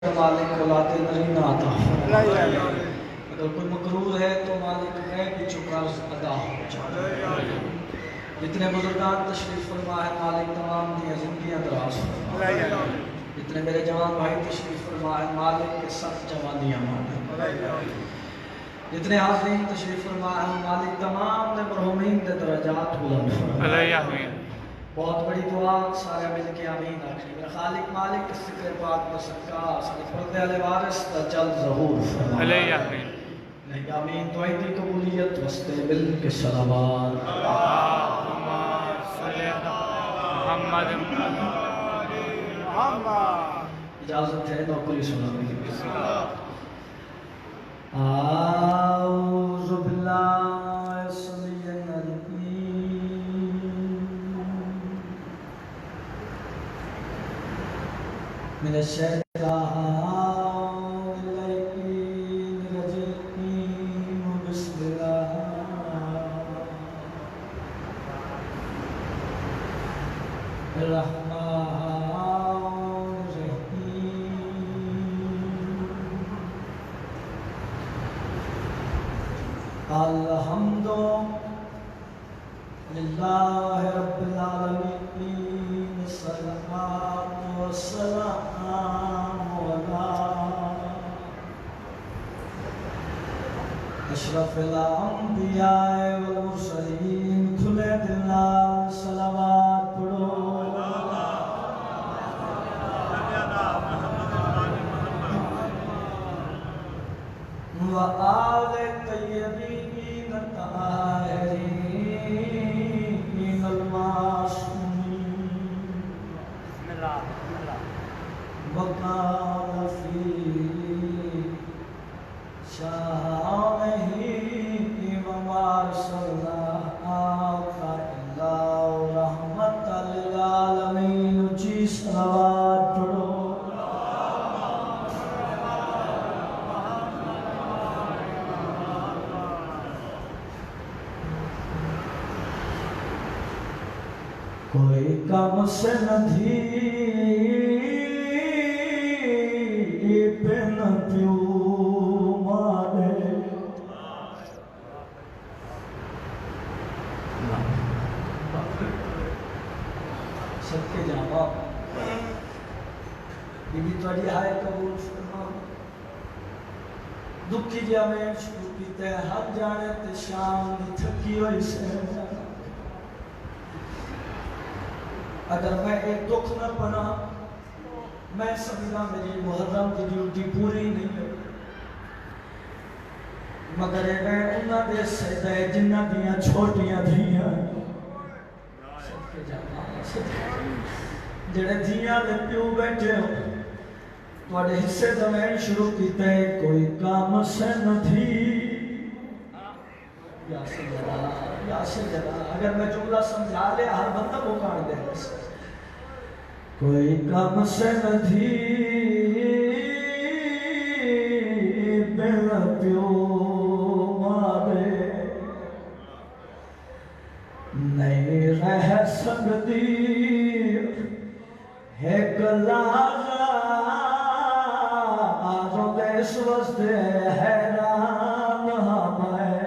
مالک اولاد نرینہ عطا فرمائے۔ اگر کوئی مقرور ہے تو مالک غیب جو قرض ادا ہو جائے۔ جتنے بزرگان تشریف فرما ہے مالک تمام دی زندگیاں دراز فرمائے۔ جتنے میرے جوان بھائی تشریف فرما ہے مالک کے سخت جوانیاں مانے۔ جتنے حاضرین تشریف فرما ہے مالک تمام دے مرحومین دے درجات بلند فرمائے۔ بہت بڑی دعا سارے مل کے آمین آخری میرا خالق مالک اس ذکر پاک میں صدقہ سارے پردے علی وارث کا جلد ظہور فرمائے۔ آمین دعائی دی قبولیت وستے مل کے صلوات اللہم صلی محمد اجازت ہے نوکری سنانے کی۔ اعوذ باللہ السمیع العلیم من الشیطان الرجیم بسم اللہ الرحمن الرحیم الحمد للہ رب العالمین الصلاة والسلام علی اشرف الانبیاء والمرسلین کھلے دل نال صلوات پڑھو۔ وآل طیبین الطاہرین المعصومین وقال فی شانہ وما ارسلناک الا رحمۃ للعالمین جی صلوات پڑھو۔ کوئی کم سے ندھی پن پیو مارے سب کے جاوا بی بی توڑی ہائے قبول فرما دکھی جا میں شروع کیتے ہر جانے تے شام دی تھکی ہوئی سے اگر میں ایک دکھ نہ پڑا میں سمجھا میری محرم کی ڈیوٹی پوری نہیں ہے مگر میں انہاں دے سجدہ جنہ دیاں چھوٹیاں دھیاں جڑے دھیاں دے پیو بیٹھے ہو توڑے حصے زمین شروع کیتے کوئی کام سے نہ تھی یا سجدہ اگر میں جملہ سمجھا لے ہر بندہ کو کاٹ دے کوئی کم سے نہ تھی بن پیو مارے نہیں رہ سکتی ہے گلازہ آروں دے اس وقت حیران ہمیں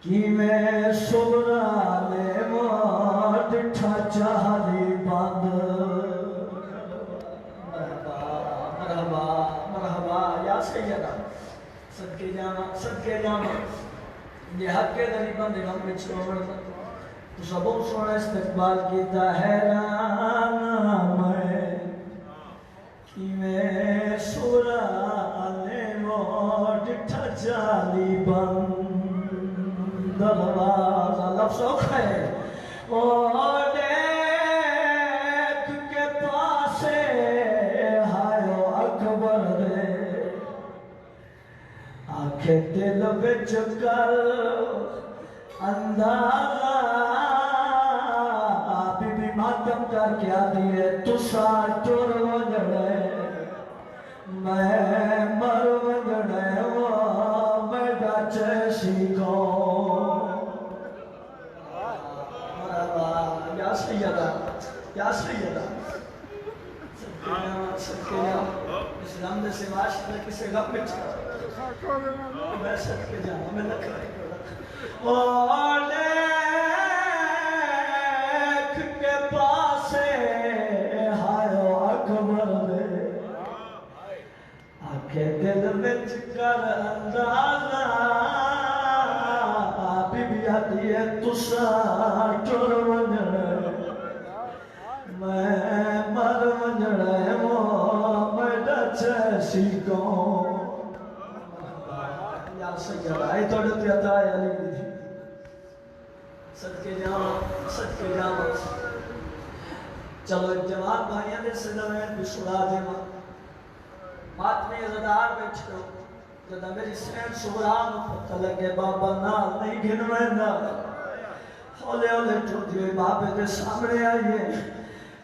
کہ میں سبرانے مات ٹھاچا حالی بند مرحبا مرحبا یا سیدہ صدقے جانا یہ حق کے دلی بندے ہم میں چھوڑ تو سبوں سوڑا استقبال کیتا حیران میں کہ میں سبرانے مات ٹھاچا حالی بند دروازہ لفظ ہے اور دیکھ کے پاسے ہائیو اکبر دے آنکھیں دل بچ کر اندازہ بی بی ماتم کر کیا دیئے تسا ٹر وجڑے میں مر وجڑے وہ بیٹا چیسی کو یا سیدہ غم دے سوا شاید کسی غم میں میں سچ کے جاؤں میں لکھ رہی اور نیک کے پاسے ہائیو اکبر دے آکے دل وچ کر اندازہ بی بی آتی ہے تسا ٹر ونجڑ میں مر ونجڑ ہے میڈا چیسی کون یا سیدہ آئی توڑے پیتا ہے علی دی صدقے جاما چلو ایک جوان بھائیاں دے صدوین بھی سڑا دے ماں ماتمی عزدار بیٹھے ہو جدہ میری سین سبران پتہ لگے بابا نال نہیں گھنویں نا ہولے ہولے ٹوٹی ہوئی بابے دے سامنے آئیے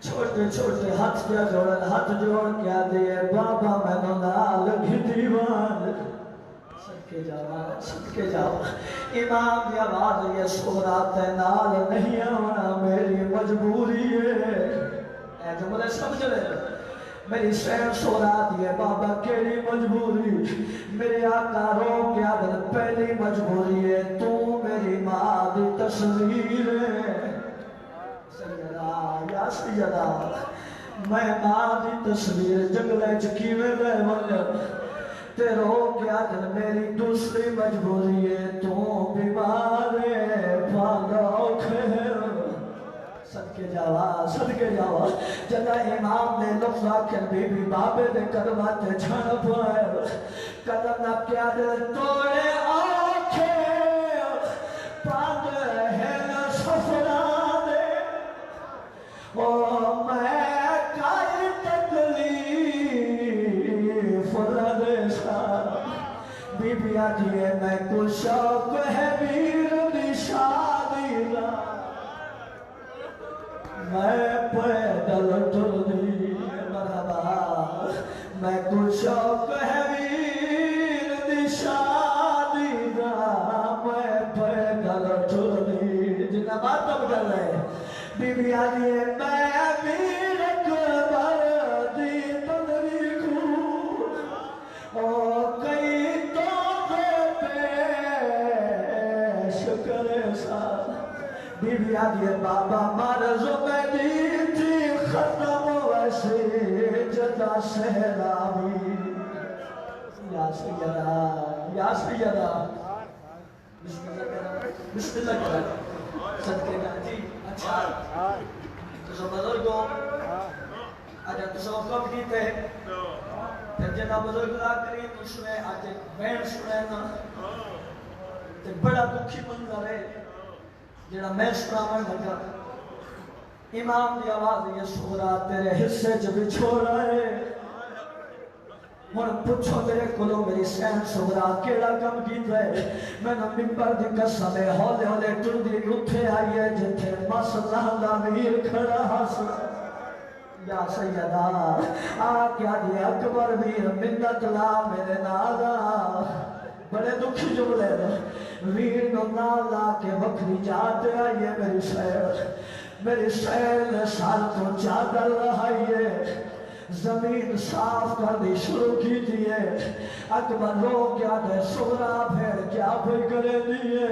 چھوٹے چھوٹے ہاتھ کیا جوڑن ہاتھ جوڑ کیا دیئے بابا میں نو نال گھی دیوان صدقے جاؤ امام دی آواز یہ سورات نال نہیں آنا میری مجبوری ہے اے جملے سمجھ رہے میری سین سورات یہ بابا کیڑی مجبوری میرے آقا رو کیا دل پہلی مجبوری ہے تو میری ماں دی تصویر ہے سیدہ یا سیدہ میں ماں دی تصویر جنگلے چکیوے دے ونجا تیرو کیا دل میری دوسری مجبوری ہے تو بیمار ہے پالا کھیر صدقے جاوا جدہ امام نے لفظ آکھر بی بی بابے دے قدمات جھڑ پائے قدم نہ کیا دل توڑے آکھے پاند ہے نہ سفرانے او میں کائی تکلیف رضے سا بی بی آجی ہے میں کو شوق ہے بیر دی شادی را میں پیدل ٹردی مرحبا میں کو شوق ہے ویر دی شادی دا میں پیدل ٹردی جنہ بات اب کر رہے بی بی آجی ہے میں ویر اکبر دی پندری کو اور کئی توفے پیش کرے سا بی بی آدھی بابا مرزو میں دیتی ختم ویسے جدا سہلاوی یا سیدہ بسم اللہ کرا صدقے کا جی اچھا تو سو بزرگوں اچھا تو سو کب کیتے پھر جنہ بزرگ لا کری تو سنے آج ایک بین سنے نا تو بڑا دکھی منظر ہے جڑا میں سناویں لگا امام دی آواز یہ سورا تیرے حصے جو بھی چھوڑا ہے ہن پوچھو میرے کولوں میری سین سورا کیڑا کم کیتا ہے میں نہ منبر دی قسم ہے ہولے ہولے ٹردی اٹھے آئی ہے جتھے مسلح دا ویر کھڑا ہس یا سیدہ آ کیا دی اکبر ویر منت لا میرے نادا بڑے دکھی جملے ویر نو نالا کے وکری جاتے آئیے میری شہر نے سال کو چادر رہائیے زمین صاف کر دی شروع کی دیئے اکبر رو کیا دے سورا پھر کیا پھر کرے دیئے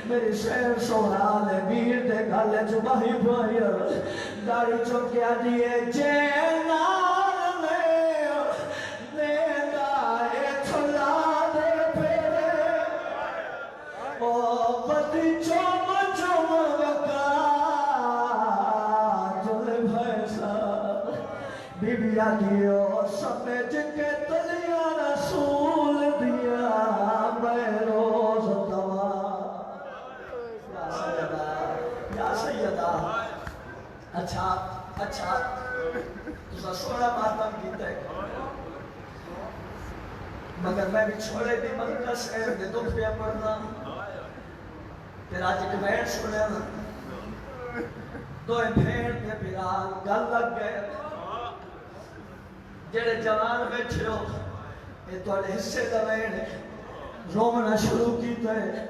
میری شہر سورا لے ویر دے گالے جباہی بھائیر داری چو کیا دیئے جینار میں نیدائے چھلا دے پھیرے او بدی چوم چوم وکا جلے بھائیسا بی بی آگیو سمجھ کے تلیاں رسول دیا میں روز دوا یا سیدہ اچھا تو سوڑا ماتم کیتا ہے مگر میں بھی چھوڑے بھی ملکس ہے دے دکھ پہ پڑھنا تیرا جک بین سنے نا دوئے بھین دے بیرال گل لگ گئے جڑے جوان بیٹھے ہو یہ توڑے حصے دوین رومنا شروع کیتا ہے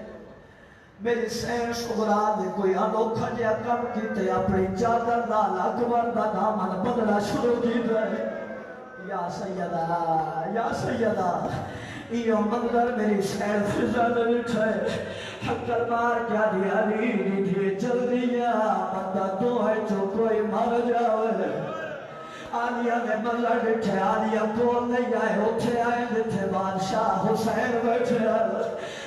میری سین سبرا دے کوئی انوکھا جیا کم کیتے اپنی چادر نال اکبر دا دامن بدلا شروع کیتا ہے یا سیدہ یہ منظر میری سیر فضا میں اٹھے حکر مار کیا دیا دی جلدی یا بندہ تو ہے جو کوئی مر جاوے آلیہ نے منظر اٹھے آلیہ کون نہیں آئے اٹھے آئے تھے بادشاہ حسین بیٹھے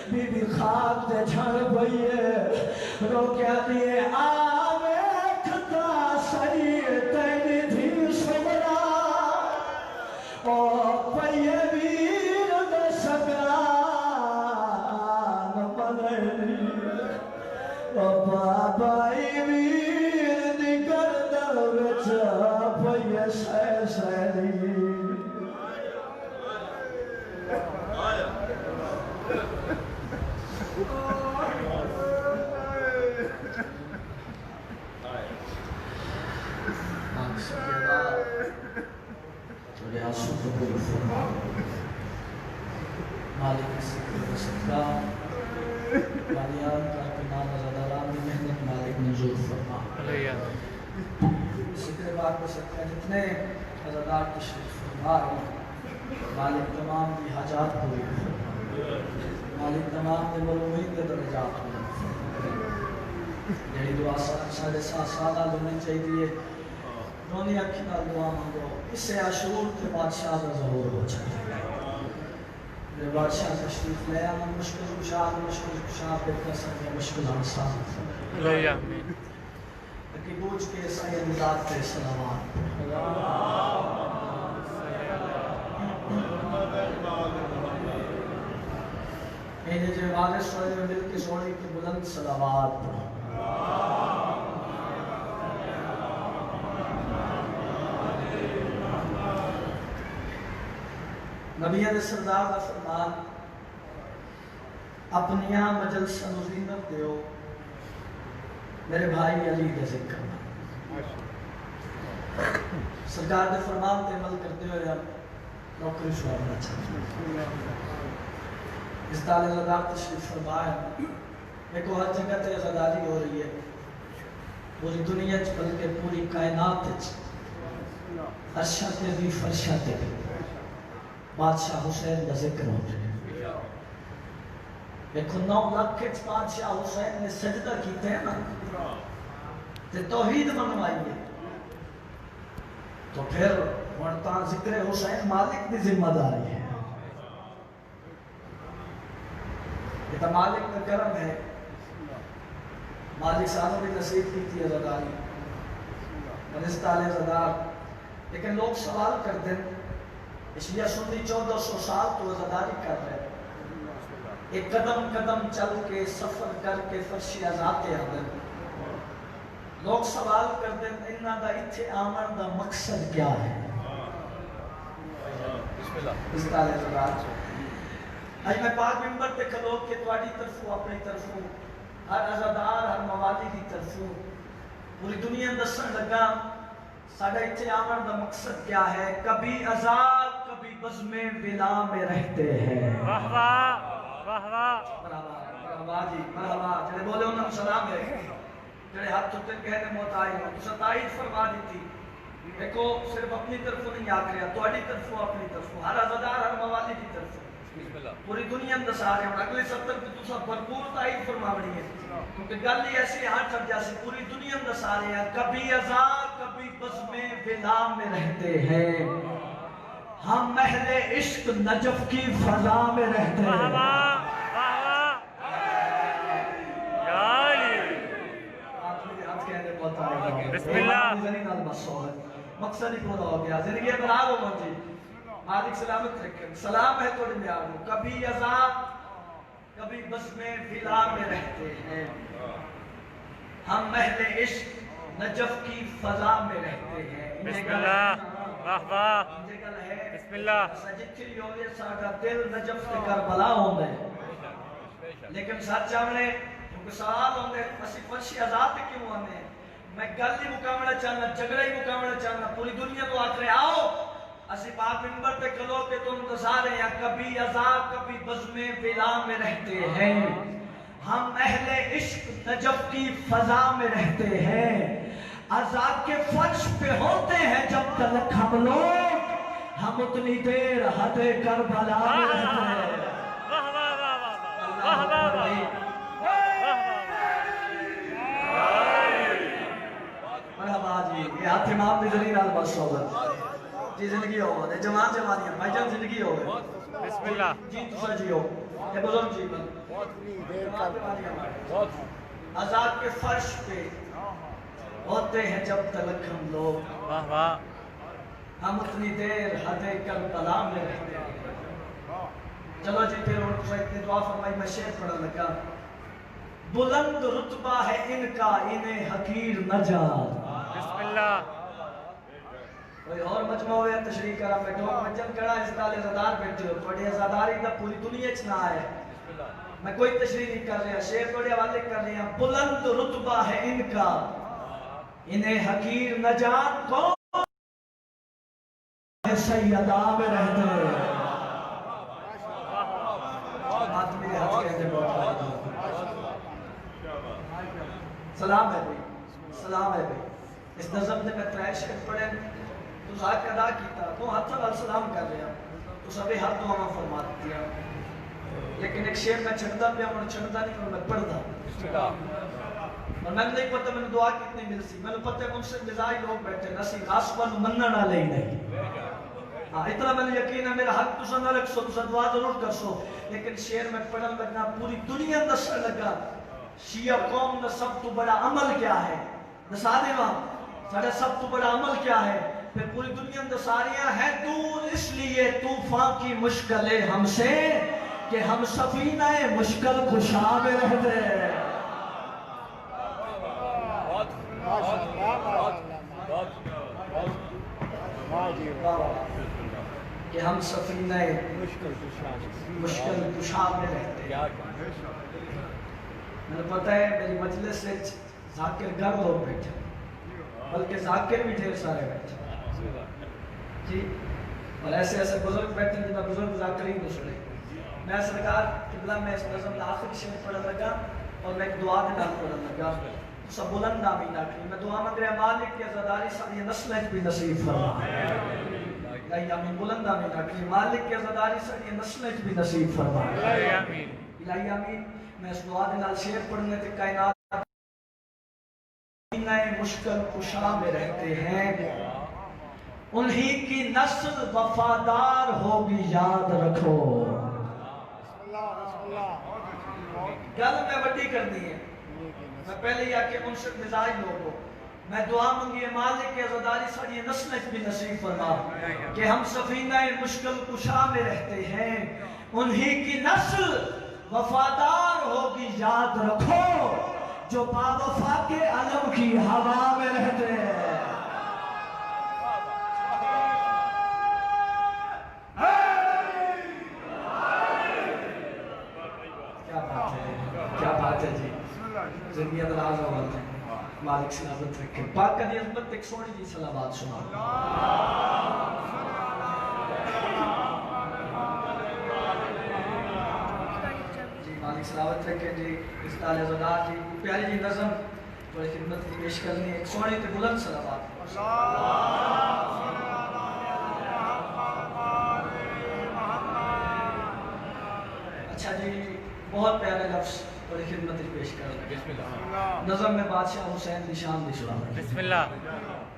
بی بی خواب تے چھڑ پئیے رو کیا دیے آوے کھتا سری تینی دھی سمرا او پئیے ویر دے سگران منری او بابائی ویر دی گردہ وچا پئیے سیلی مالک سکر سکرہ بالیان کا کنان رضاداران بھی محنت مالک نزول فرما سکر باق سکر جتنے رضادار تشریف فرما مالک تمام کی حاجات پوری فرما مالک تمام نے ملومین کے درجات میں یہی دعا ساڑھے سالہ لونے چاہیے دونی اکھینا دعا مانگو اس سے عاشور کے بادشاہ کا ظہور ہو چاہیے میرے بادشاہ تشریف لے آمن مشکل کشاہ پہ قسم یا مشکل آنسان اللہ آمین اکی بوجھ کے سید ذات پہ سلامات میرے جو والد سوڑے میں مل کے سوڑے کی بلند سلامات نبی علیہ سردار کا فرمان اپنیاں مجلس نزینت دیو میرے بھائی علی کا ذکر سرکار نے فرمان تے عمل کرتے ہوئے نوکری شوارنا چاہتے اس دال غدار تشریف فرمایا میں کو ہر جگہ تے غداری ہو رہی ہے پوری دنیا بلکہ پوری کائنات عرشہ تے بھی فرشہ تے بھی بادشاہ حسین کا ذکر ہو رہے ہیں دیکھو 9 لاکھ بادشاہ حسین نے سجدہ کیتے ہیں نا تے توحید منوائی ہے تو پھر ورطا ذکر حسین مالک کی ذمہ داری ہے یہ تو مالک کا کرم ہے مالک سالوں بھی نصیب کی تھی عزداری منستال عزدار لیکن لوگ سوال کرتے ہیں اس لیے سنی 1400 سال تو عزداری کر رہے ایک قدم قدم چل کے سفر کر کے فرشی ازاتے ہیں لوگ سوال کرتے ہیں انہاں دا اتھے آمن دا مقصد کیا ہے اس طالع عزدار آج میں پاک ممبر پہ کھلو کہ تواڈی طرفوں اپنی طرفوں ہر عزدار ہر موالی کی طرفوں پوری دنیا دسن لگا ساڑھا اتھے آمن دا مقصد کیا ہے کبھی عذاب کبھی بزم ولا میں رہتے ہیں واہ واہ واہ واہ مرحبا جی مرحبا جڑے بولے انہوں نے سلام ہے جڑے ہاتھ چھتے کہنے موت آئی ہوں تو ستائید فرما دی تھی دیکھو صرف اپنی طرفوں نہیں آکھ رہا تو اڈی طرفوں اپنی طرفوں ہر عزدار ہر موالی کی طرفوں پوری دنیا اندر آ رہے ہیں اگلے سبتر کی تو سب بھرپور تائید فرما بڑی ہے کیونکہ گل ہی ایسی ہاں چڑھ جاسی پوری دنیا اندر آ رہے ہیں کبھی عذاب کبھی بزم ولا میں رہتے ہیں ہم اہل عشق نجف کی فضا میں رہتے ہیں واہ واہ واہ یا علی بسم اللہ مقصد ہی پورا ہو گیا زندگی بنا لو مرجی مالک سلامت رکھیں سلام ہے توڑی میں آگوں کبھی عذاب کبھی بزم ولا میں رہتے ہیں ہم اہل عشق نجف کی فضا میں رہتے ہیں بسم اللہ واہ واہ بسم اللہ سجدی ہوئے ساڑھا دل نجف سے کربلا ہوں گے لیکن ساتھ چاہنے کیونکہ سوال ہوں گے اسی فرشی عذاب کیوں ہونے میں گلی مقاملہ چاہنا جگڑے مقاملہ چاہنا پوری دنیا کو آکھ رہے آؤ اسی پاک منبر پہ کلو کہ تم گزارے ہیں کبھی عذاب کبھی بزم ولا میں رہتے ہیں ہم اہل عشق نجف کی فضا میں رہتے ہیں عذاب کے فرش پہ ہوتے ہیں جب تلک ہم لوگ ہم اتنی دیر حد کربلا میں رہتے ہیں واہ واہ واہ واہ واہ واہ مرحبا جی یہ ہاتھ امام دی زلیل البس صحبت جی زندگی ہو گئے جوان جوانیاں بھائی جان زندگی ہو گئے بسم اللہ جی تسا جی ہو یہ بزرگ جی بن آزاد کے فرش پہ ہوتے ہیں جب تلک ہم لوگ واہ واہ ہم اتنی دیر حد کربلا میں رہتے ہیں چلو جی پھر ان کو اتنی دعا فرمائی میں شعر پڑھنے لگا بلند رتبہ ہے ان کا انہیں حقیر نہ جا بسم اللہ کوئی اور مجمع ہوئے تشریح کرا بیٹھو مجن کڑا اس دال ازادار بیٹھے ہو بڑی ازاداری دا پوری دنیا چنا ہے میں کوئی تشریح نہیں کر رہا شعر بڑے حوالے کر رہے ہیں بلند رتبہ ہے ان کا انہیں حقیر نہ جان کون سیدہ میں رہتے ہیں بات میرے ہاتھ کہتے بہت سلام ہے بھئی سلام ہے بھئی اس نظم نے میں ترائے شعر پڑھے تو ذاک ادا کیتا تو ہاتھ سب السلام کر رہا تو سبھی ہاتھ دعا فرما دیا لیکن ایک شعر میں چھڑتا پہ ہوں چھڑتا نہیں اور میں پڑھتا اور میں نہیں پتہ میں نے دعا کتنی مل سی میں نے پتہ ہے ان سے مزاج لوگ بیٹھے نسی غاسبہ مننا لے نہیں اتنا میں نے یقین ہے میرا حق تسا نہ رکھ سو تسا دعا ضرور کر سو لیکن شعر میں پڑھن لگنا پوری دنیا دسر لگا شیعہ قوم نے سب تو بڑا عمل کیا ہے دسا دے وہاں ساڑھا سب تو بڑا عمل کیا ہے پھر پوری دنیا دساریاں ہیں دور اس لیے طوفان کی مشکلیں ہم سے کہ ہم سفینہ مشکل خوشا میں رہتے ہیں کہ ہم سفینہ مشکل کشا میں رہتے ہیں میں پتہ ہے میری مجلس سے ذاکر گر لوگ بیٹھے بلکہ ذاکر بھی ڈھیر سارے بیٹھے جی اور ایسے ایسے بزرگ بیٹھے ہیں جنہاں بزرگ ذاکرین کو سنے میں سرکار قبلہ میں اس نظم آخری شعر پڑھنے لگا اور میں ایک دعا دینا پڑھنے لگا سب بلند آمین آخری میں دعا مانگ رہا مالک کے عزاداری ساری نسلیں بھی نصیب فرما الہی آمین بلند آمین آخری مالک کے عزاداری ساری نسلیں بھی نصیب فرما الہی آمین میں اس دعا دینا شعر پڑھنے تھے کائنات مشکل کشا میں رہتے ہیں انہی کی نسل وفادار ہوگی یاد رکھو گل میں وڈی کرنی ہے میں پہلے ہی آکے منشد مزاج لوگوں میں دعا منگی مالک کے عزاداری ساری نسلیں بھی نصیب فرما کہ ہم سفینہ مشکل کشا میں رہتے ہیں انہی کی نسل وفادار ہوگی یاد رکھو جو باوفا کے علم کی ہوا میں رہتے ہیں کیا بات ہے جی زندگی دراز آباد ہے مالک سلامت رکھے پاک کا دی عظمت ایک سونی جی سلامات سنا جی مالک سلامت رکھے جی استعال زدار جی پیاری جی نظم بڑی خدمت کی پیش کرنی ایک سونی تے بلند سلامات اچھا جی بہت پیارے لفظ بڑی خدمت پیش کر رہے ہیں نظم میں بادشاہ حسین دی شان دی سنا بسم اللہ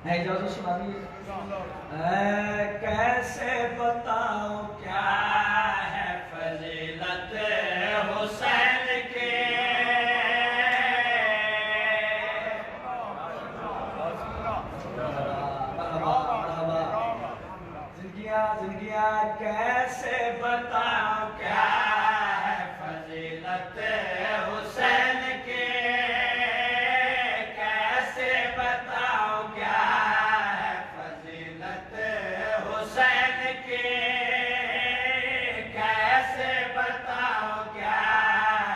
ہے اجازت سنا دیئے کیسے بتاؤں کیا ہے فضیلت حسین کے زندگیاں کیسے بتاؤں کیا ہے فضیلت حسین کے کیسے بتاؤں کیا ہے فضیلت حسین کے کیسے بتاؤں کیا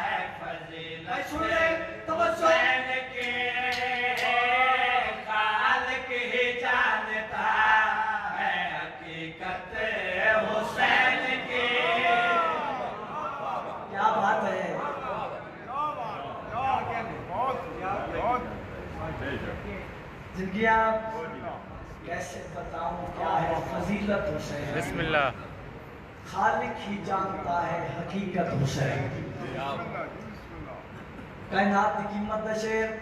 ہے فضیلت حسین کے خالق ہی جانتا ہے حقیقت حسین کی کیا بات ہے زندگیاں کیسے بتاؤں کیا ہے فضیلت حسین بسم اللہ خالق ہی جانتا ہے حقیقت حسین کائنات کی قیمت دا شعر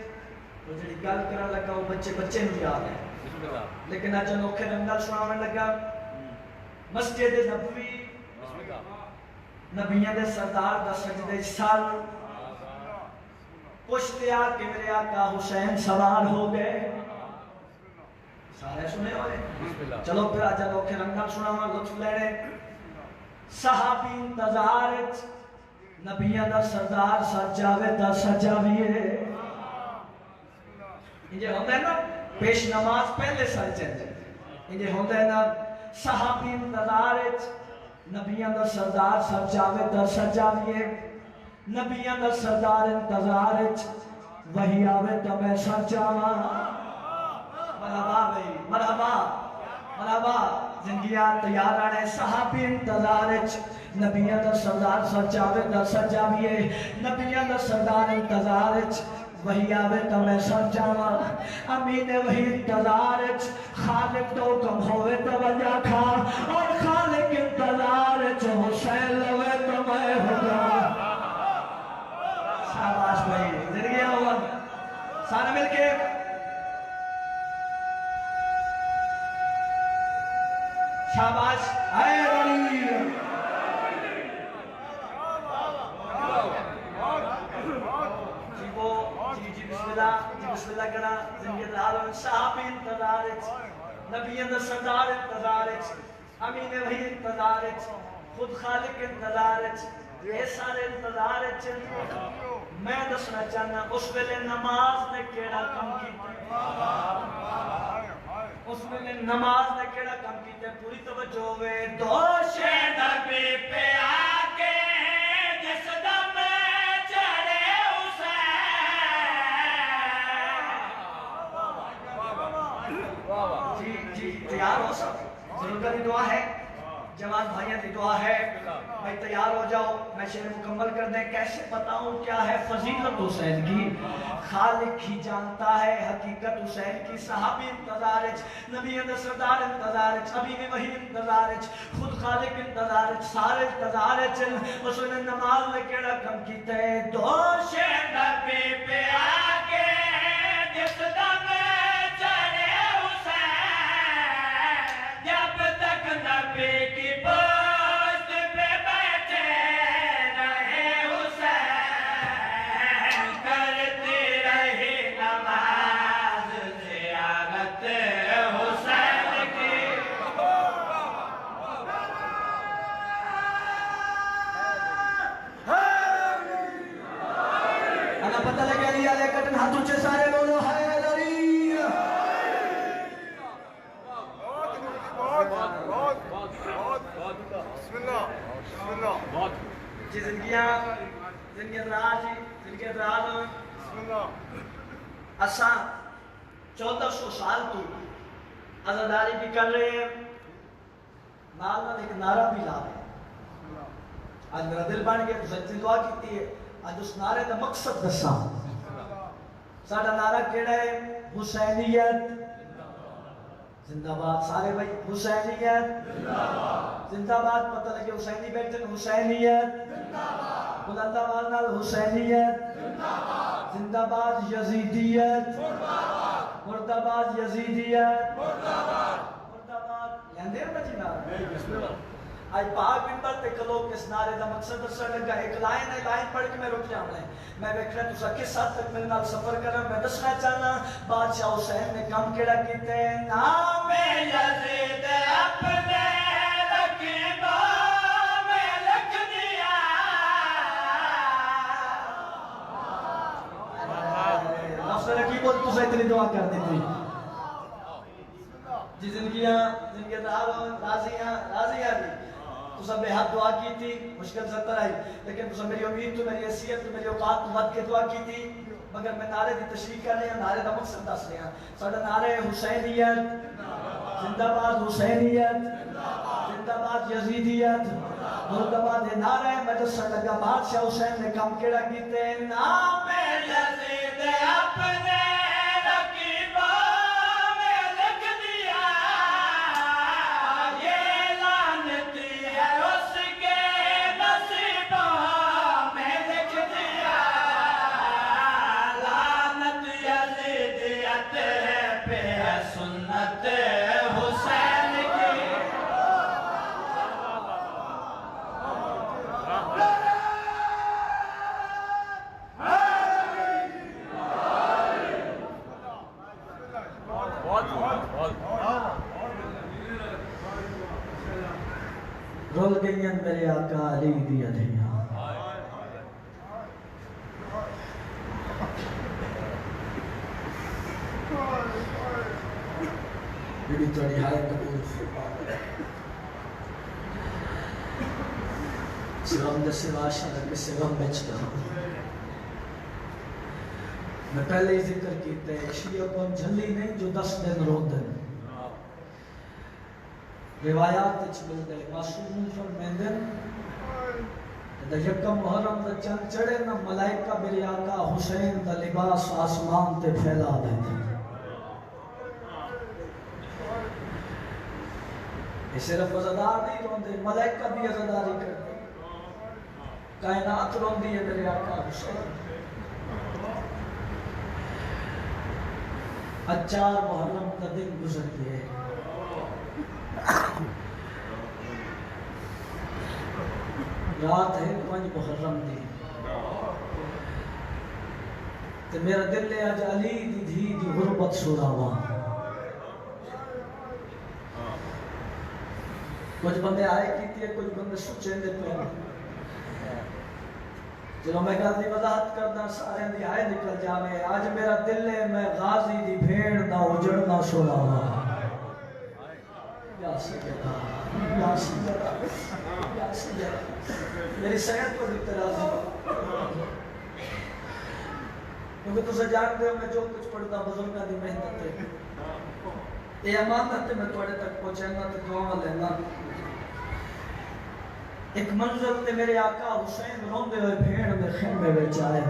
وہ جڑی گل کرن لگا وہ بچے بچے نوں یاد ہے لیکن اج انوکھے رنگ نال سناون لگا مسجد نبوی نبیوں دے سردار دا سجدے سر پشتے آ کے میرے آقا حسین سوار ہو گئے سارے سنے ہوئے چلو پھر آج انوکھے رنگ نال سناواں لطف لینے صحابی انتظار نبیوں دا سردار سجاوے دا سجاویے یہ ہوتا ہے نا پیش نماز پہلے سر چلتے یہ ہوتا ہے نا صحابی انتظار نبیوں دا سردار سجاوے دا سجاویے نبیوں دا سردار انتظار وہی آوے تو میں سجاواں مرحبا بھائی مرحبا مرحبا زندگیاں تیار آنے صحابی انتظار نبیوں دا سردار سجاوے دا سجاویے نبیوں دا سردار انتظار وہی آوے تو میں سجاواں امین وہی انتظار خالق تو کم ہوئے تو وجہ کھا اور خالق انتظار حسین لوے تو میں ہوگا شاباش بھائی زندگیاں ہوا سارے مل کے شاباش اے غریب جی بسم اللہ کرنا زندگی العالم صحابی انتظار نبیوں دا سردار انتظار امین وحی انتظار خود خالق انتظار یہ سارے انتظار میں دسنا چاہنا اس ویلے نماز نے کیڑا کم کیتا اس ویلے نماز نے کیڑا کم کیتا پوری توجہ ہوئے دوش نبی پہ آکے جس دم چڑھے حسین جی تیار ہو سب ضرور کری دعا ہے جوان بھائیاں دی دعا ہے بھائی تیار ہو جاؤ میں شعر مکمل کر دیں کیسے بتاؤں کیا ہے فضیلت حسین کی خالق ہی جانتا ہے حقیقت حسین کی صحابی انتظار نبی سردار انتظار ابھی نے وہی انتظار خود خالق انتظار سارے انتظار اس نے نماز میں کیڑا کم کیتا ہے دوش نبی پہ آگے جس دم چڑھے حسین جب تک نبی کی پشت پہ بیٹھے رہے حسین کرتی رہی نماز زیارت حسین کی انا پتہ لگے علی علیہ کٹن ہاتھ اونچے سارے بولو ہے جی زندگیاں راج زندگیاں راج اساں 1400 سال تو عزاداری بھی کر رہے ہیں نال ایک نعرہ بھی لا رہے ہیں آج میرا دل بن گیا تو دعا کیتی ہے آج اس نعرے کا مقصد دساں ساڑھا نعرہ کیڑا ہے حسینیت زندہ باد سارے بھائی حسینیت زندہ باد پتہ لگے حسینی بیٹھے حسینیت بلند آواز نال حسینیت زندہ باد یزیدیت مرد آباد یزیدیت مرد آباد لیندے ہو نا جی نعرہ آج پاک منبر تے کلو کس نعرے دا مقصد دسن لگا ایک لائن ہے لائن پڑھ کے میں رک جاؤں میں ویکھنا تسا کس حد تک میرے نال سفر کرنا میں دسنا چاہنا بادشاہ حسین نے کام کیڑا کیتے نام یزید اپنے رقیبہ میں لکھ دیا نفس رقیبہ تسا اتنی دعا کر دیتی جی زندگیاں راضیاں بھی تو سب بے حد دعا کی تھی مشکل ستر آئی لیکن تو سب میری امید تو میری حیثیت تو میری اوقات تو ود کے دعا کی تھی مگر میں نعرے دی تشریح کر رہے ہیں نعرے دا مقصد دس رہے ہیں ساڑھا نعرے حسینیت زندہ باد حسینیت زندہ باد یزیدیت مرد آباد نعرے میں دسن لگا بادشاہ حسین نے کام کیڑا کیتے نام یزید اپنے رقیبہ میں لکھ دیا رول گئیں میرے آقا علی دی ادھیاں بڑی توڑی ہائے قبول سغم دے سوا شرک سغم بچتا ہوں میں پہلے ہی ذکر کیتا ہے شیعہ کو جھلی نہیں جو 10 دن رو دن روایات اچھ ملتے ہیں معصومون فرمیندن دا یکم محرم دا چند چڑے نا ملائکہ میرے آقا حسین دا لباس آسمان تے پھیلا دیتے یہ صرف عزادار نہیں روندے ملائکہ بھی عزاداری کرتے کائنات روندی ہے میرے آقا حسین اچار محرم کا دن گزرتی ہے رات ہے 5 محرم دی تو میرا دل لے آج علی دی دھی دی غربت سوراوا کچھ بندے آئے کیتی ہے کچھ بندے سچے دے پہ چلو میں غازی وضاحت کرنا سارے دی آئے نکل جاوے آج میرا دل ہے میں غازی دی بھیڑ نہ اجڑنا سوراوا یا سیدہ یا سیدہ یا سیدہ میری سیعت کو بھی ترازی کیونکہ تُسے جانتے ہو میں جو کچھ پڑھتا بزرگاں دی محنت ہے یہ امانت ہے میں توڑے تک پہنچائیں تو دعا لینا ایک منظر تے میرے آقا حسین روندے ہوئے بھیڑ میں خیمے وچ آئے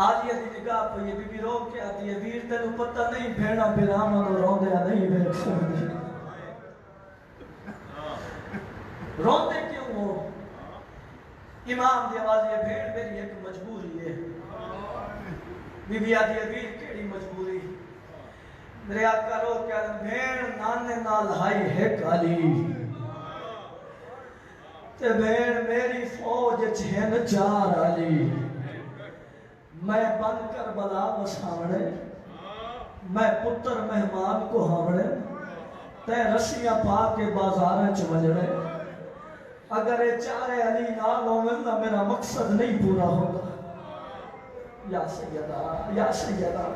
آدھی نگاہ پہ یہ بی رو کے آدھی ہے ویر تینو پتہ نہیں بھیڑا برامن روندے نہیں بیٹھ سکتے روندے کیوں ہو امام دی آواز یہ بھیڑ میری ایک مجبوری ہے بی آدھی ہے ویر کیڑی مجبوری میرے آقا رو کے آدھی بھیڑ نانے نال ہائی ہیک علی تے بھیڑ میری فوج چھن 4 علی میں بن کر بلا مسامڑے میں پتر مہمان کو ہمڑے تے رسیاں پا کے بازار چمجڑے اگر یہ 4 علی نال ہوئن نہ میرا مقصد نہیں پورا ہوگا یا سیدہ یا سیدہ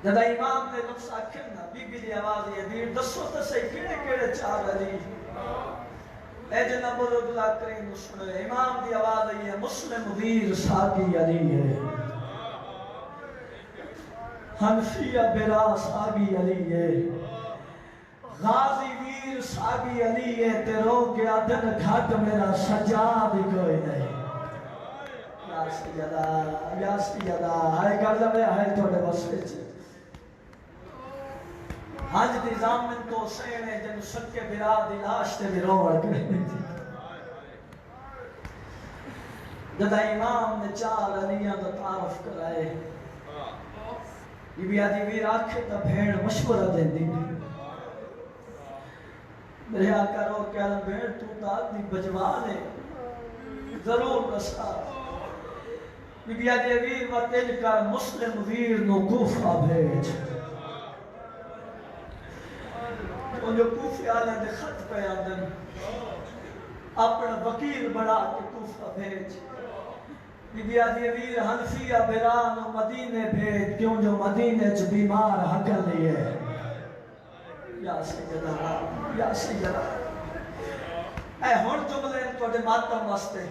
جدہ امام نے لفظ آکھنا بی بی دی آواز یہ دیر دسو تو صحیح کیڑے کیڑے 4 علی اے جناب اللہ کریم سنے امام دی آواز ہے مسلم ویر ساگی علی ہے حنفیہ برا ساگی علی ہے غازی ویر ساگی علی ہے تیرو کے آدن گھٹ میرا سجاد کوئی نہیں یا سیدہ آئے گردہ میں آئے توڑے بسے چھے آج دی زامن تو حسین ہے جن سکے برا دی لاش تے بھی روڑ کرنے تھی جدہ امام نے 4 علیاں دا تعارف کرائے یہ بھی آدھی ویر آکھے تا بھیڑ مشورہ دیں دی میرے آقا رو کہ بھیڑ تو تا دی بجوان ہے ضرور رسا یہ بھی آدھی ویر و تیل کا مسلم ویر نو کوفہ بھیج ان جو کوفی آلے دے خط پہ آدن اپنا وکیل بڑھا کے کوفہ بھیج بی بی آدھی ویر حنفیہ بران و مدینے بھیج کیوں جو مدینے چ بیمار حقل لیے یا سیدہ یا سیدہ اے ہون جملے توڑے ماتم واسطے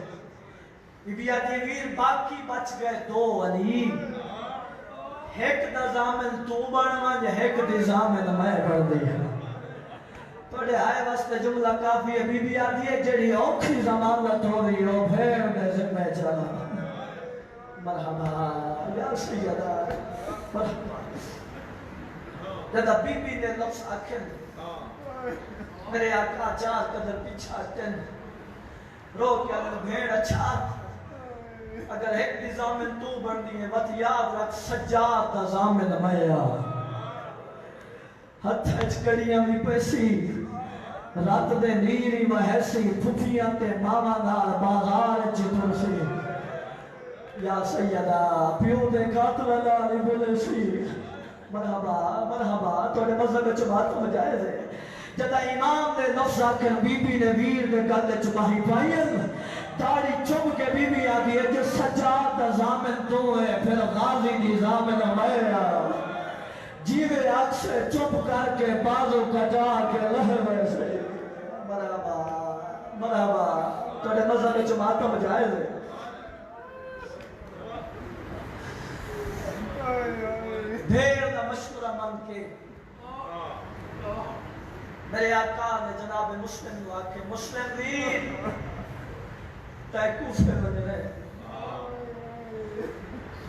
بی بی آدھی ویر باقی بچ گئے 2 علی ایک دا زامن تو بڑھنا یا ایک دی زامن میں بڑھ دیا توڑے آئے واسطے جملہ کافی ہے بی بی آدھی ہے جڑی اوکھی زمانت ہو رہی ہو بھیڑ میں ذمہ چلا مرحبا یا سیدہ مرحبا جدہ بی بی نے لفظ آکھن میرے آقا 4 قدر پیچھا ٹن رو کیا بھیڑ اچھا اگر ایک دی زامن تو بڑھنی ہے وقت یاد رکھ سجاد دا زامن میا ہتھ اچکڑیاں بھی پیسی رات دے نیری وحیسی پھپیاں تے ماما نال بازار چتر سی یا سیدہ پیو دے قاتل لالی بولے سی مرحبا مرحبا توڑے مذہب چھ بات مجائز ہے جدا امام نے لفظ آکر بی بی نے ویر نے گل چباہی پائین داڑی چوب کے بی بی آدھی ہے جو سجاد زامن تو ہے پھر غازی دی زامن میرا جیوے آگ سے چوب کر کے بازو کٹا کے لہوے سے مرحبا مرحبا توڑے مذہب میں ماتم جائز ہے دیر دا مشورہ مان کے میرے آقا نے جناب مسلم کو آکے مسلم دین تے کوفے بنے رہے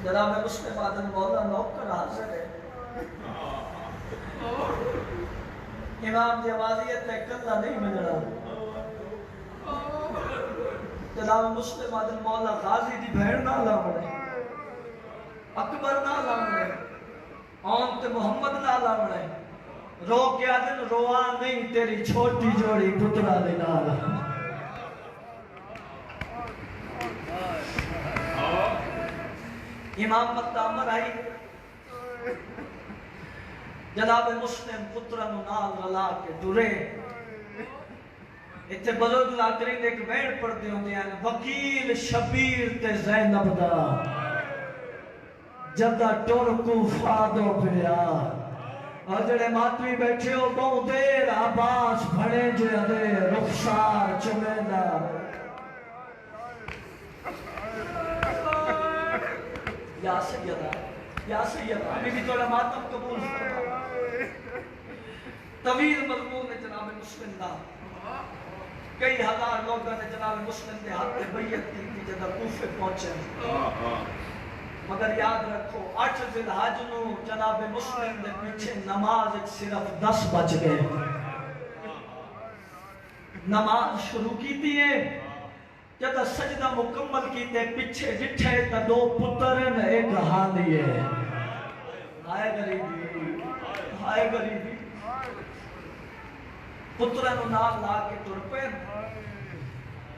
جناب مسلم آدم مولا نوکر حاضر ہے امام دی آوازیت تے کلا نہیں ملنا جناب مسلم آدم مولا غازی دی بھیڑ نہ لامنے اکبر نہ لامنے آن تے محمد نہ لامنے رو کے آدن روا نہیں تیری چھوٹی جوڑی پترا دینا امام متامر آئی جناب مسلم پترا نال رلا کے ڈرے اتھے بزرگ لاکرین ایک ویڑ پڑھ دے ہوں دے وکیل شبیر تے زینب دا جدہ ٹرکو فادو پیا اور جڑے ماتوی بیٹھے ہو بہت دیر آباس بھڑے جے دے رخسار چمیدہ یا سیدہ ابھی بھی توڑا ماتم قبول فرما طویل مضمون ہے جناب مسلم دا کئی ہزار لوگوں نے جناب مسلم دے ہاتھ بیعت کی تھی جدہ کوفے پہنچے مگر یاد رکھو 8 ذی الحج نو جناب مسلم دے پیچھے نماز صرف 10 بج گئے نماز شروع کی تھی جدہ سجدہ مکمل کی تے پیچھے جٹھے تا 2 پترن ایک حالی ہے ہائے غریبی پترن نام لا کے ترپے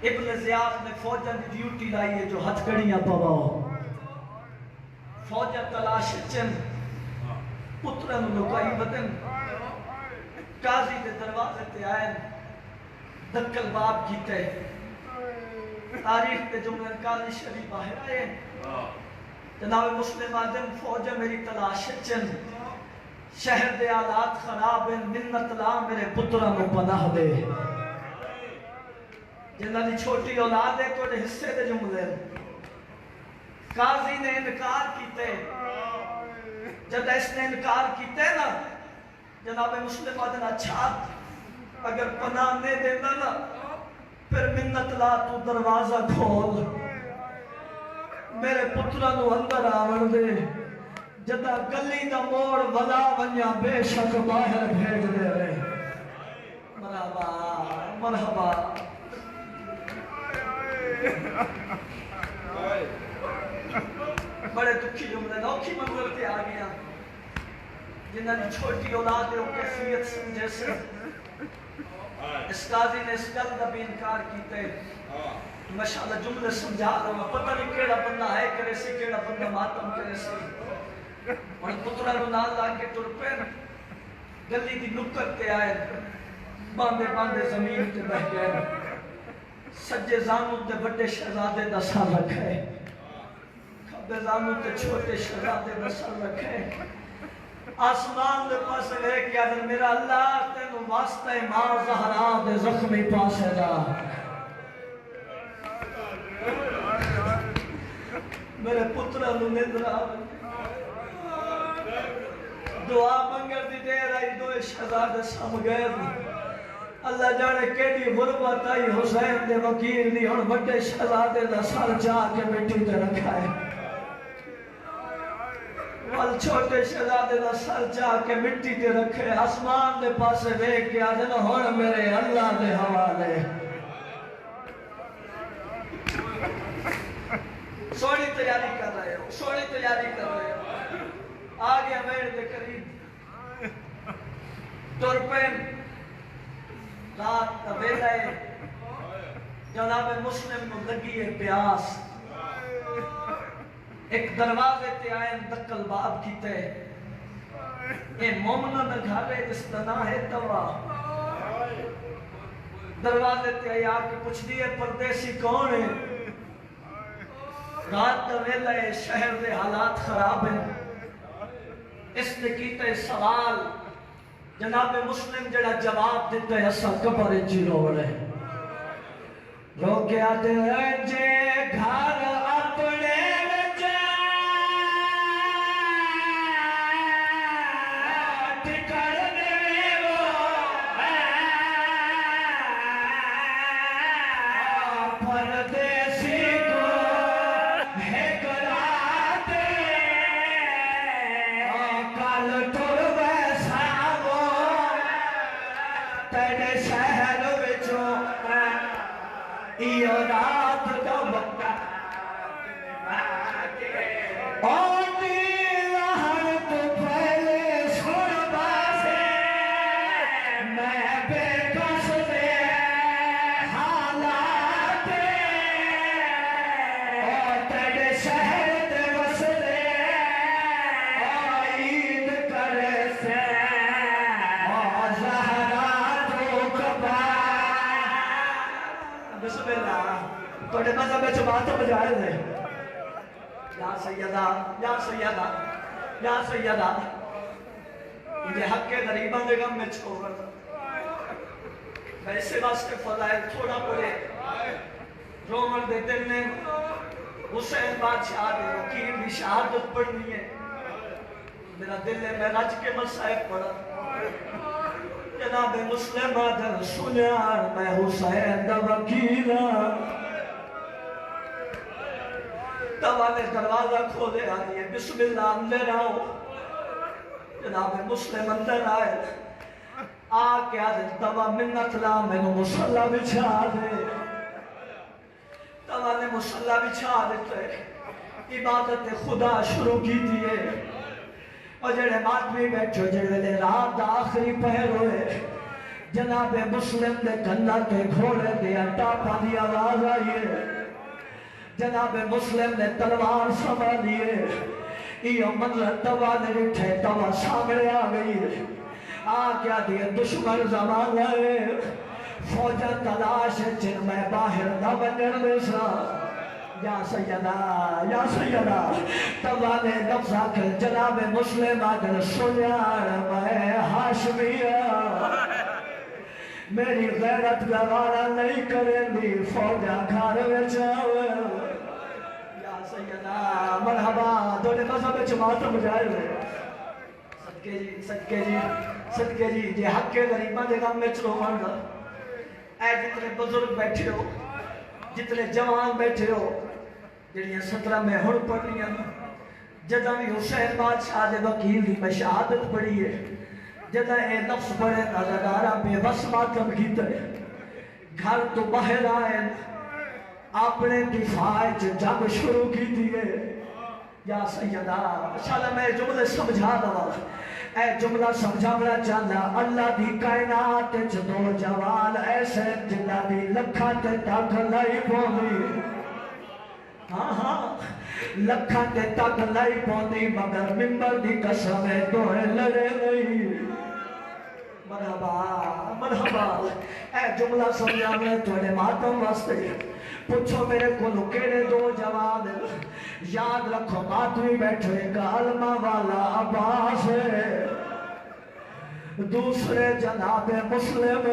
ابن زیاد نے فوجن دی ڈیوٹی لائی ہے جو ہتھ کڑیاں پواؤ فوجہ تلاش چن پترن لکائی بدن قاضی دے دروازے تے آئین دکل باب کیتے تاریخ تے جملہ قاضی شریف باہر آئے جناب مسلم آدم فوجہ میری تلاش چن شہر دے آلات خراب ہیں منت لا میرے پترن کو پناہ دے جنہ دی چھوٹی اولاد ہے کوئی حصے دے جملے قاضی نے انکار کیتے جب اس نے انکار کیتے نا جناب مسلم آدن اچھا اگر پناہ نہیں دینا نا پھر منت لا تو دروازہ کھول میرے پترانو اندر آون دے جدہ گلی دا موڑ ولا ونیا بے شک باہر بھیج دے رہے مرحبا بڑے دکھی جملے نوکھی منظر تے آ گیا جنہ نے چھوٹی اولاد ہے وہ کیفیت سمجھے سے اس قاضی نے اس گل کا بھی انکار کیتے ماشاءاللہ جملے سمجھا رہا ہوں پتہ نہیں کیڑا بندہ ہے کرے سی کیڑا بندہ ماتم کرے سی اور پترہ نو نال لا کے ٹر پے گلی دی نکر تے آئے باندے زمین تے بہ گئے سجے زانو تے بڑے شہزادے دا سر رکھے کھبے زانو تے چھوٹے شہزادے دا سر رکھے آسمان دے پاس لے کے آدھر میرا اللہ تینو واسطہ ماں زہرا دے زخمی پاسے دا میرے پترہ نو ندرہ دعا منگر دی دیر آئی دوئے شہزادے سم گئے اللہ جانے کیڑی غربت آئی حسین دے وکیل دی اور بڑے شہزادے دا سر چاہ کے مٹی تے رکھا ہے وال چھوٹے شہزادے دا سر چاہ کے مٹی تے رکھے آسمان دے پاسے دیکھ کے آدھے نا ہون میرے اللہ دے حوالے سوڑی تیاری کر رہے ہو آگے امیر دے قریب ترپین رات طویلہ جناب مسلم کو لگی ہے پیاس ایک دروازے تے آئین دکل باب کیتے اے مومنہ نہ گھارے جس طرح ہے توا دروازے تے آئی آ کے پوچھ دیے پردیسی کون ہے؟ رات دا ویلا ہے، شہر دے حالات خراب ہیں. اس نے کیتا ہے سوال. جناب مسلم جڑا جواب دیتا ہے اسا قبر جی رو رہے رو کے آتے ہیں جے گھر اپنے وچ ٹکڑ دے وہ پردیسی کو ہے کرا دے کل ٹر ویسا وہ تیرے شہر وچوں ایو رات دا وقت آنی لہن تو پہلے سن باسے میں بے کس دے حالات تیرے شہر دے وسلے عید کرے سے زہرا تو کبا. بسم اللہ توڑے مذہب میں بات بجائے دے. یا سیدہ یا سیدہ یا سیدہ یہ حق کے غریبان دے غم میں چھوڑ ویسے واسطے فضائل تھوڑا پڑے. رومن دے دل نے حسین بادشاہ دے وکیل بھی شہادت پڑھنی ہے. میرا دل نے میں رج کے مسائب پڑھا. جناب مسلم آدھر سنیار میں حسین دا وکیلا. توانے دروازہ کھولے آئیے بسم اللہ اندر آؤ. جناب مسلم اندر آئے آکے آدھر توا منت لا میں نو مسلح بچھا دے. توانے مسلح بچھا دیتے عبادت خدا شروع کی دیئے. اور جڑے ماتمی بیٹھو جڑے رات دا آخری پہر ہوئے جناب مسلم دے کنہ تے گھوڑے دے ٹاپا دی آواز آئیے. جناب مسلم نے تلوار سنبھالیے. ایو منظر توا نے رٹھے توا سامنے آ گئی. آ کیا دیے دشمن زمان آئے فوجہ تلاش جن میں باہر نہ بنر دیسا. یا سیدہ یا سیدہ توانے نفس آکر جناب مسلم آکر سنیار میں ہاشمیہ میری غیرت گوارا نہیں کریں دی فوجہ گھر میں جاؤے. یا سیدہ مرحبا دونے مذہب جماعت مجھائے ہوئے. صدقے جی صدقے جی صدقے جی جی حق کے غریبان دے غم میں چلو مانگا. اے جتنے بزرگ بیٹھے ہو جتنے جوان بیٹھے ہو جنہیں 17 میں ہڑ پڑھ رہی ہیں. جدہ بھی حسین بادشاہ دے وکیل دی میں شہادت پڑھی ہے. جدہ اے لفظ پڑھے نازدارہ بے بس ماتم کی طرح گھر تو باہر آئے اپنے دفاع جنگ شروع کی دیئے. یا سیدہ انشاءاللہ میں جملے سمجھا دوا. اے جملہ سمجھا بڑا چاہتا اللہ دی کائنات دو جوال ایسے جنہ دی لکھا تے تک لائی پوندی. ہاں ہاں لکھا تے تک لائی پوندی مگر ممبر دی قسم دوئے لڑے نہیں. مرحبا مرحبا. اے جملہ سمجھا میں توڑے ماتم واسطے پوچھو میرے کو لکیڑے دو جوان یاد رکھو ماتمی بیٹھے کالمہ والا عباس ہے. دوسرے جناب مسلم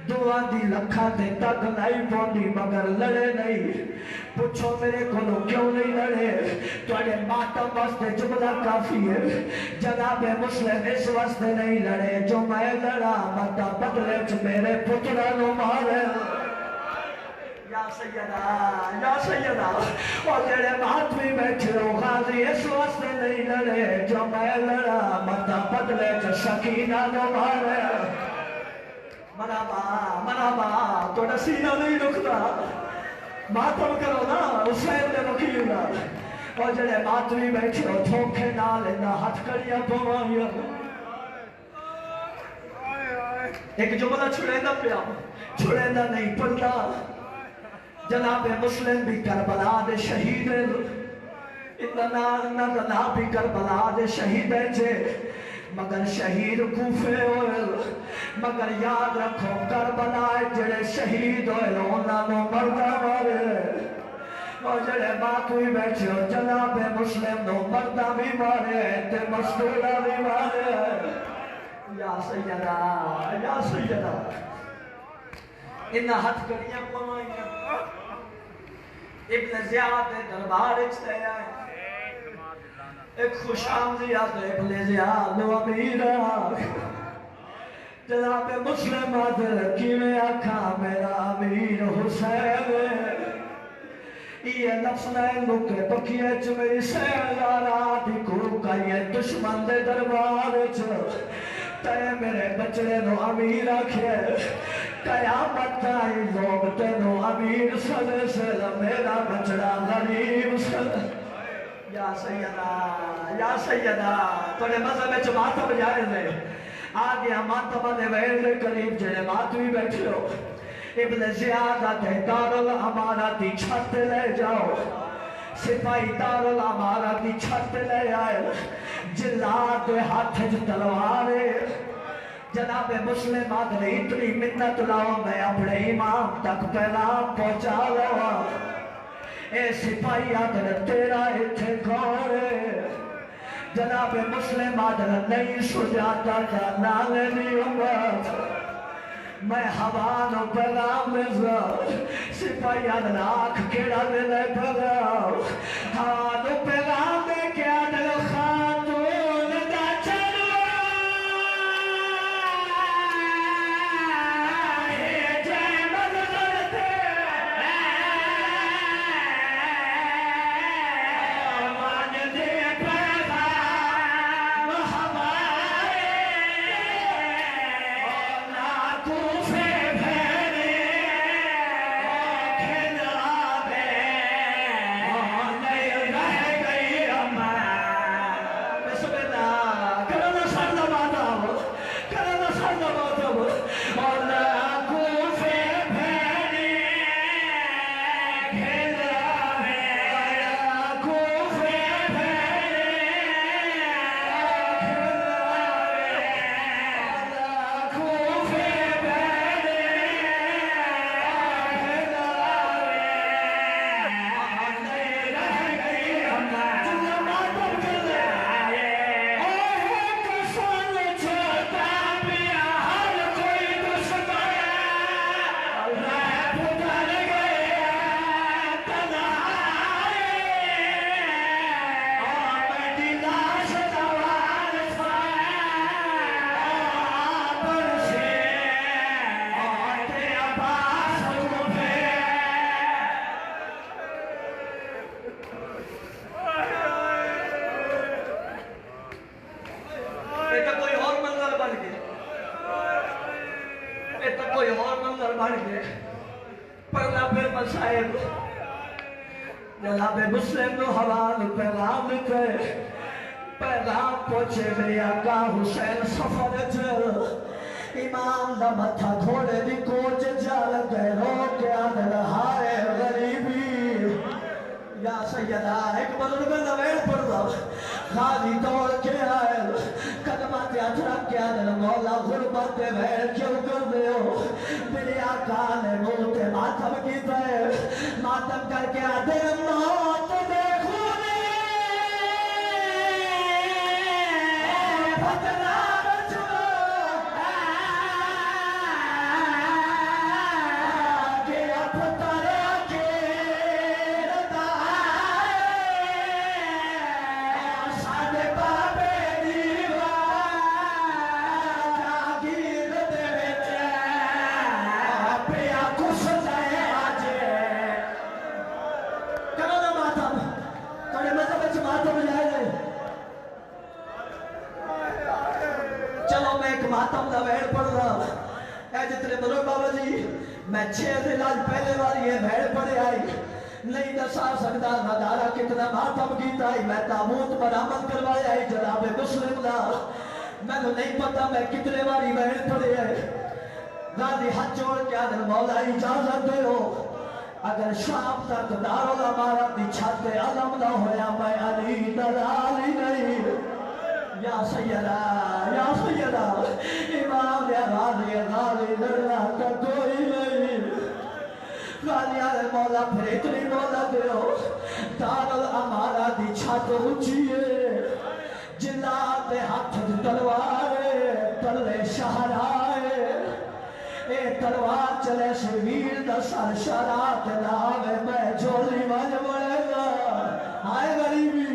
دعا دی لکھا تے تک لائی پوندی مگر لڑے نہیں. پوچھو میرے کو کیوں نہیں لڑے. توڑے ماتم واسطے جملہ کافی ہے. جناب مسلم اس واسطے نہیں لڑے جو میں لڑا مطا بدلے چ میرے پترہ نو مارے. یا سیدہ یا سیدہ اور جڑے ماتمی بیٹھے ہو غازی اس واسطے نہیں لڑے جو میں لڑا مطا بدلے چ سکینہ نو مارے. مرحبا مرحبا توڑا سینہ نہیں رکھتا. ماتم کرو نا حسین دے وکیل نا. اور جڑے ماتمی بیٹھے ہو تھوکے نہ لینا ہاتھ کڑیا پوائیا. ایک جملہ چھڑیندہ پیا چھڑیندہ نہیں پڑھتا. جناب مسلم بھی کربلا دے شہید اتنا بھی کربلا دے شہید ہے. مگر شہید کوفے ہوئے مگر یاد رکھو کربلا جڑے شہید ہوئے انہاں نو مردہ مارے اور جڑے ماتوئی بیٹھے ہو جناب مسلم نو مردہ بھی مارے تے مستورہ بھی مارے یا سیدہ انہاں ہتھ کریاں پوائیں ابن زیاد دربار اچھتے آئے ایک خوش آمدیات ابن زیاد و امیرہ جناب مسلم آدھر کیویں آکھا میرا امیر حسین یہ لفظ نہیں لکے بکیے چوئی سیدارا دیکھو کا یہ دشمن دے دربار تے میرے بچڑے نو امیر آکھے قیامت آئی لوگ تینو امیر صدر سے میرا بچڑا غریب صدر یا سیدہ توڑے مذہب میں ماتم بجائے دے آگیا ماتم دے ویر دے قریب جنے ماتوی بیٹھے ہو ابن زیادہ تے دارالامارہ چھت لے جاؤ سپاہی دارالامارہ چھت لے آئے جلاد دے ہاتھ تلوارے جناب مسلم آدھر اتنی منت لاؤ میں اپنے امام تک پیغام پہنچا لوا اے سپاہی آدھر تیرا اتھے گھوڑے جناب مسلم آدھر نہیں سجاتا کا نالے نہیں امت میں حوانو پیغام نظر سپاہی آدھر آنکھ کیڑا دلے پیغام حوانو پیغام دے کیا دل خاتون دا چلو جناب مسلم نو حوال پیغام لکھے پیغام پوچھے میری آقا حسین سفر چل امام دا متھا تھوڑے دی کوچ جال گئے رو کے آدھر ہائے غریبی یا سیدہ ایک بزرگ نویل پڑھ دو غازی دوڑ کے آئے قدمات ہاتھ رکھ کے آدھر مولا غربت دے ویر کیوں کر دے ہو میری آقا نے منہ تے ماتم کی تے ماتم کر کے آدھر موت دیکھو نے پھٹنا بچو کہ اپتر کے ردائے سادے بابے دیوار جاگیر دے وچے پیا کس جائے آجے کرو نا ماتم تڑے مذہب اچھ ماتم جائے دے چلو میں ایک ماتم دا ویڑ پڑھ رہا اے جتنے بلو بابا جی میں 6 دن آج پہلے والی یہ ویڑ پڑھے آئی نہیں دسا سکتا ندارہ کتنا ماتم کیتا ہی میں تابوت پر عمل کروائے آئی جناب مسلم دا میں تو نہیں پتا میں کتنے والی ویڑ پڑھے آئی غازی ہاتھ جوڑ کے آدھر مولا اجازت دے ہو اگر شام تک دارالامارہ دی چھت علم نہ ہویا میں علی دلالی نہیں یا سیدہ امام یا غازی لڑنا کا کوئی نہیں غازی آلے مولا پھر اتنی مولا دیو دار الامارہ دی چھت اونچی ہے جلات ہاتھ تلوار تلے شہرائے اے تلوار چلے شویر دا سر شرات لاوے میں جولی بج بڑے گا آئے غریبی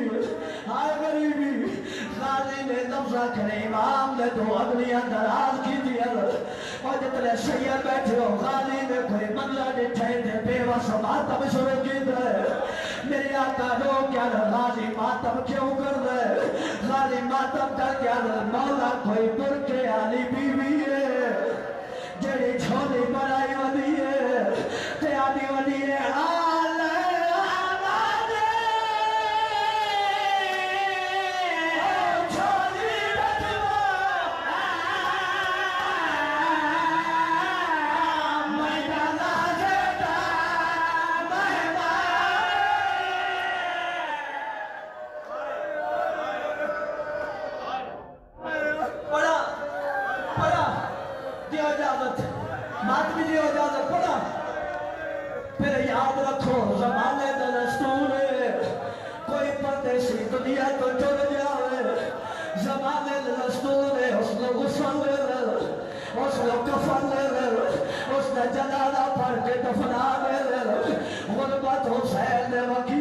غازی نے نفظہ کرے امام نے دو اگلیاں دراز کی دیا اور جتنے شیعہ بیٹھے ہو غازی نے کوئی منظر ڈٹھے تھے بے وس ماتم شروع کی دے میری آقا رو کیا غازی ماتم کیوں کر دے غازی ماتم کر کیا مولا کوئی برکے آلی بیوی ہے جڑی چھولی بڑائی ودی ہے تیادی ودی ہے پھر یاد رکھو زمانے دا دستور ہے کوئی پردیسی دنیا تو ٹر جاوے زمانے دا دستور ہے اس نے غسل لے لے اس نے کفن لے لے اس نے جنازہ پڑھ کے دفنا لے لے غربت حسین نے وکیل